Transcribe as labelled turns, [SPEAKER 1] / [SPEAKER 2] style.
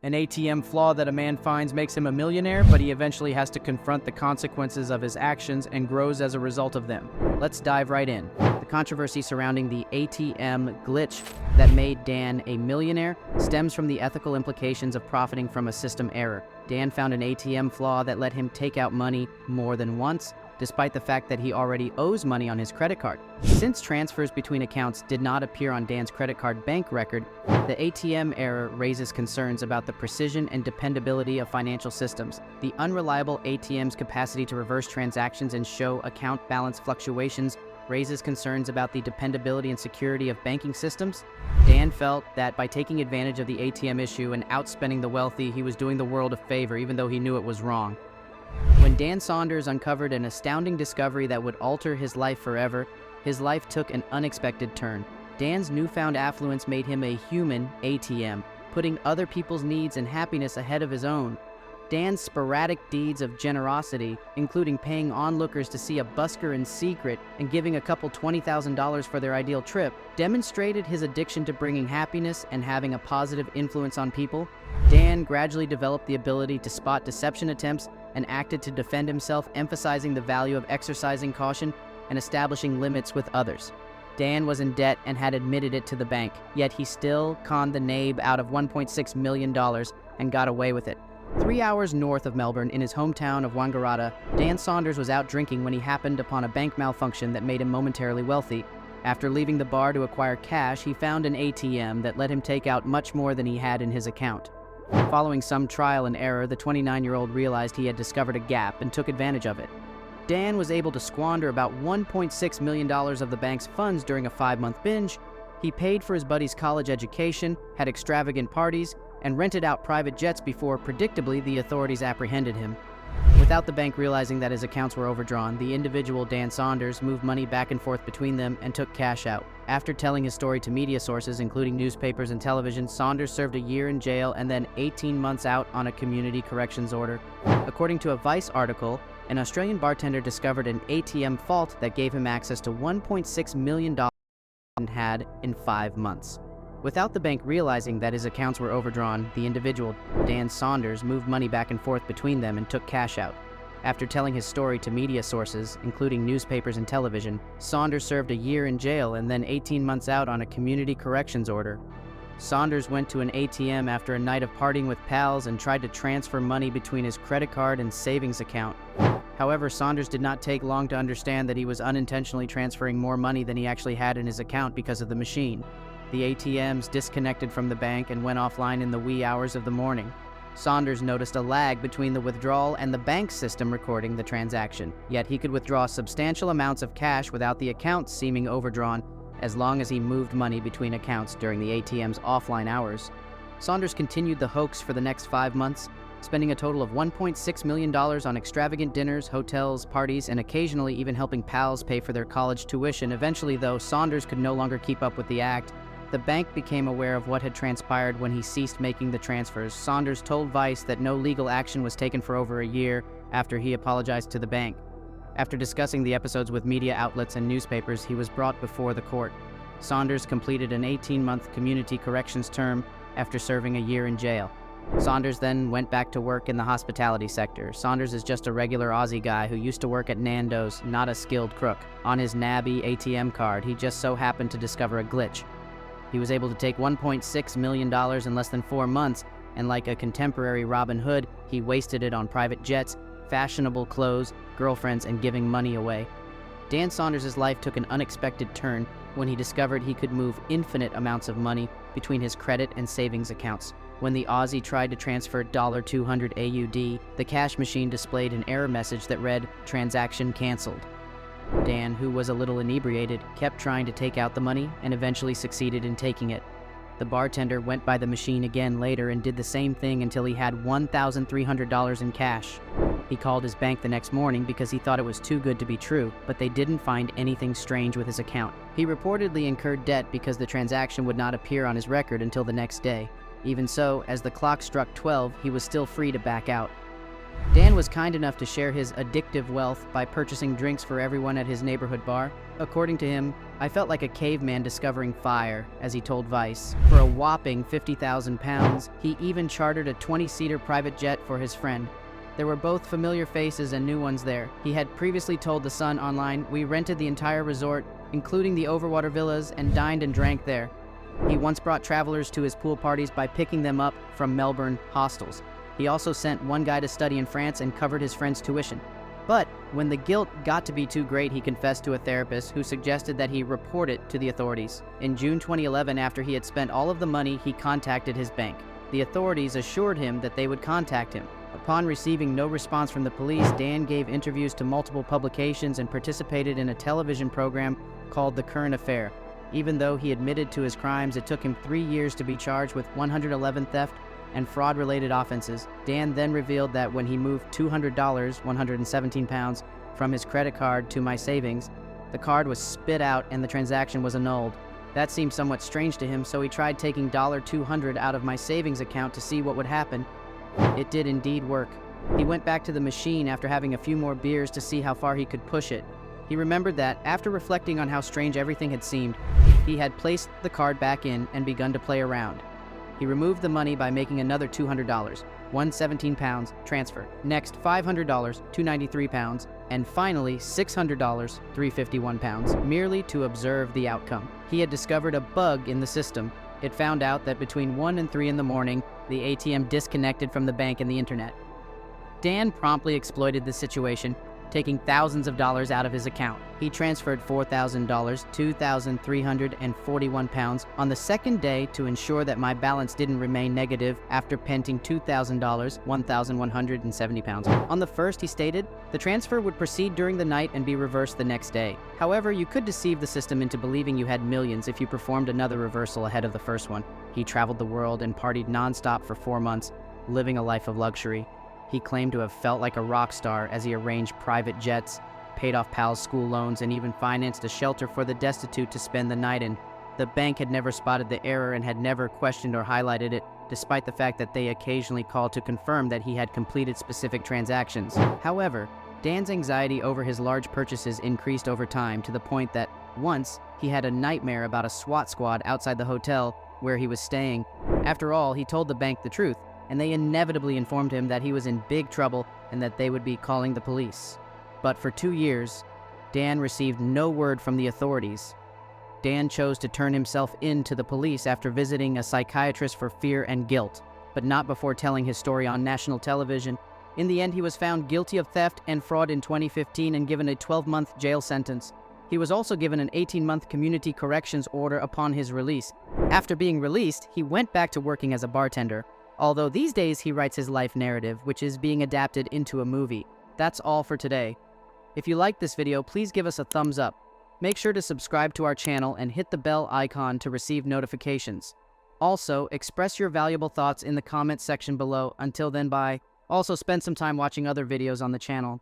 [SPEAKER 1] An ATM flaw that a man finds makes him a millionaire, but he eventually has to confront the consequences of his actions and grows as a result of them. Let's dive right in. The controversy surrounding the ATM glitch that made Dan a millionaire stems from the ethical implications of profiting from a system error. Dan found an ATM flaw that let him take out money more than once, despite the fact that he already owes money on his credit card. Since transfers between accounts did not appear on Dan's credit card bank record, the ATM error raises concerns about the precision and dependability of financial systems. The unreliable ATM's capacity to reverse transactions and show account balance fluctuations raises concerns about the dependability and security of banking systems. Dan felt that by taking advantage of the ATM issue and outspending the wealthy, he was doing the world a favor, even though he knew it was wrong. When Dan Saunders uncovered an astounding discovery that would alter his life forever, his life took an unexpected turn. Dan's newfound affluence made him a human ATM, putting other people's needs and happiness ahead of his own. Dan's sporadic deeds of generosity, including paying onlookers to see a busker in secret and giving a couple $20,000 for their ideal trip, demonstrated his addiction to bringing happiness and having a positive influence on people. Dan gradually developed the ability to spot deception attempts and acted to defend himself, emphasizing the value of exercising caution and establishing limits with others. Dan was in debt and had admitted it to the bank, yet he still conned the nabe out of $1.6 million and got away with it. 3 hours north of Melbourne, in his hometown of Wangaratta, Dan Saunders was out drinking when he happened upon a bank malfunction that made him momentarily wealthy. After leaving the bar to acquire cash, he found an ATM that let him take out much more than he had in his account. Following some trial and error, the 29-year-old realized he had discovered a gap and took advantage of it. Dan was able to squander about $1.6 million of the bank's funds during a 5-month binge. He paid for his buddy's college education, had extravagant parties, and rented out private jets before, predictably, the authorities apprehended him. Without the bank realizing that his accounts were overdrawn, the individual Dan Saunders moved money back and forth between them and took cash out. After telling his story to media sources, including newspapers and television, Saunders served a year in jail and then 18 months out on a community corrections order. According to a Vice article, an Australian bartender discovered an ATM fault that gave him access to $1.6 million and had in 5 months. Without the bank realizing that his accounts were overdrawn, the individual, Dan Saunders, moved money back and forth between them and took cash out. After telling his story to media sources, including newspapers and television, Saunders served a year in jail and then 18 months out on a community corrections order. Saunders went to an ATM after a night of partying with pals and tried to transfer money between his credit card and savings account. However, Saunders did not take long to understand that he was unintentionally transferring more money than he actually had in his account because of the machine. The ATMs disconnected from the bank and went offline in the wee hours of the morning. Saunders noticed a lag between the withdrawal and the bank system recording the transaction, yet he could withdraw substantial amounts of cash without the accounts seeming overdrawn as long as he moved money between accounts during the ATM's offline hours. Saunders continued the hoax for the next 5 months, spending a total of $1.6 million on extravagant dinners, hotels, parties, and occasionally even helping pals pay for their college tuition. Eventually, though, Saunders could no longer keep up with the act. The bank became aware of what had transpired when he ceased making the transfers. Saunders told Vice that no legal action was taken for over a year after he apologized to the bank. After discussing the episodes with media outlets and newspapers, he was brought before the court. Saunders completed an 18-month community corrections term after serving a year in jail. Saunders then went back to work in the hospitality sector. Saunders is just a regular Aussie guy who used to work at Nando's, not a skilled crook. On his nabby ATM card, he just so happened to discover a glitch. He was able to take $1.6 million in less than 4 months, and like a contemporary Robin Hood, he wasted it on private jets, fashionable clothes, girlfriends, and giving money away. Dan Saunders' life took an unexpected turn when he discovered he could move infinite amounts of money between his credit and savings accounts. When the Aussie tried to transfer $200 AUD, the cash machine displayed an error message that read, "Transaction cancelled." Dan, who was a little inebriated, kept trying to take out the money and eventually succeeded in taking it. The bartender went by the machine again later and did the same thing until he had $1,300 in cash. He called his bank the next morning because he thought it was too good to be true, but they didn't find anything strange with his account. He reportedly incurred debt because the transaction would not appear on his record until the next day. Even so, as the clock struck 12, he was still free to back out. Dan was kind enough to share his addictive wealth by purchasing drinks for everyone at his neighborhood bar. According to him, I felt like a caveman discovering fire, as he told Vice. For a whopping 50,000 pounds, he even chartered a 20-seater private jet for his friend. There were both familiar faces and new ones there. He had previously told The Sun online, "We rented the entire resort, including the overwater villas, and dined and drank there." He once brought travelers to his pool parties by picking them up from Melbourne hostels. He also sent one guy to study in France and covered his friend's tuition. But when the guilt got to be too great, he confessed to a therapist who suggested that he report it to the authorities. In June 2011, after he had spent all of the money, he contacted his bank. The authorities assured him that they would contact him. Upon receiving no response from the police, Dan gave interviews to multiple publications and participated in a television program called The Current Affair. Even though he admitted to his crimes, it took him 3 years to be charged with 111 theft and fraud-related offenses. Dan then revealed that when he moved $200, 117 pounds, from his credit card to my savings, the card was spit out and the transaction was annulled. That seemed somewhat strange to him, so he tried taking $200 out of my savings account to see what would happen. It did indeed work. He went back to the machine after having a few more beers to see how far he could push it. He remembered that, after reflecting on how strange everything had seemed, he had placed the card back in and begun to play around. He removed the money by making another $200, 117 pounds, transfer. Next, $500, 293 pounds, and finally $600, 351 pounds, merely to observe the outcome. He had discovered a bug in the system. It found out that between 1 and 3 in the morning, the ATM disconnected from the bank and the internet. Dan promptly exploited the situation, taking thousands of dollars out of his account. He transferred $4,000, 2,341 pounds, on the second day to ensure that my balance didn't remain negative after penting $2,000, 1,170 pounds. On the first, he stated, the transfer would proceed during the night and be reversed the next day. However, you could deceive the system into believing you had millions if you performed another reversal ahead of the first one. He traveled the world and partied nonstop for 4 months, living a life of luxury. He claimed to have felt like a rock star as he arranged private jets, paid off pals' school loans, and even financed a shelter for the destitute to spend the night in. The bank had never spotted the error and had never questioned or highlighted it, despite the fact that they occasionally called to confirm that he had completed specific transactions. However, Dan's anxiety over his large purchases increased over time to the point that once he had a nightmare about a SWAT squad outside the hotel where he was staying. After all, he told the bank the truth, and they inevitably informed him that he was in big trouble and that they would be calling the police. But for 2 years, Dan received no word from the authorities. Dan chose to turn himself in to the police after visiting a psychiatrist for fear and guilt, but not before telling his story on national television. In the end, he was found guilty of theft and fraud in 2015 and given a 12-month jail sentence. He was also given an 18-month community corrections order upon his release. After being released, he went back to working as a bartender. Although these days he writes his life narrative, which is being adapted into a movie. That's all for today. If you liked this video, please give us a thumbs up. Make sure to subscribe to our channel and hit the bell icon to receive notifications. Also, express your valuable thoughts in the comments section below. Until then, bye. Also, spend some time watching other videos on the channel.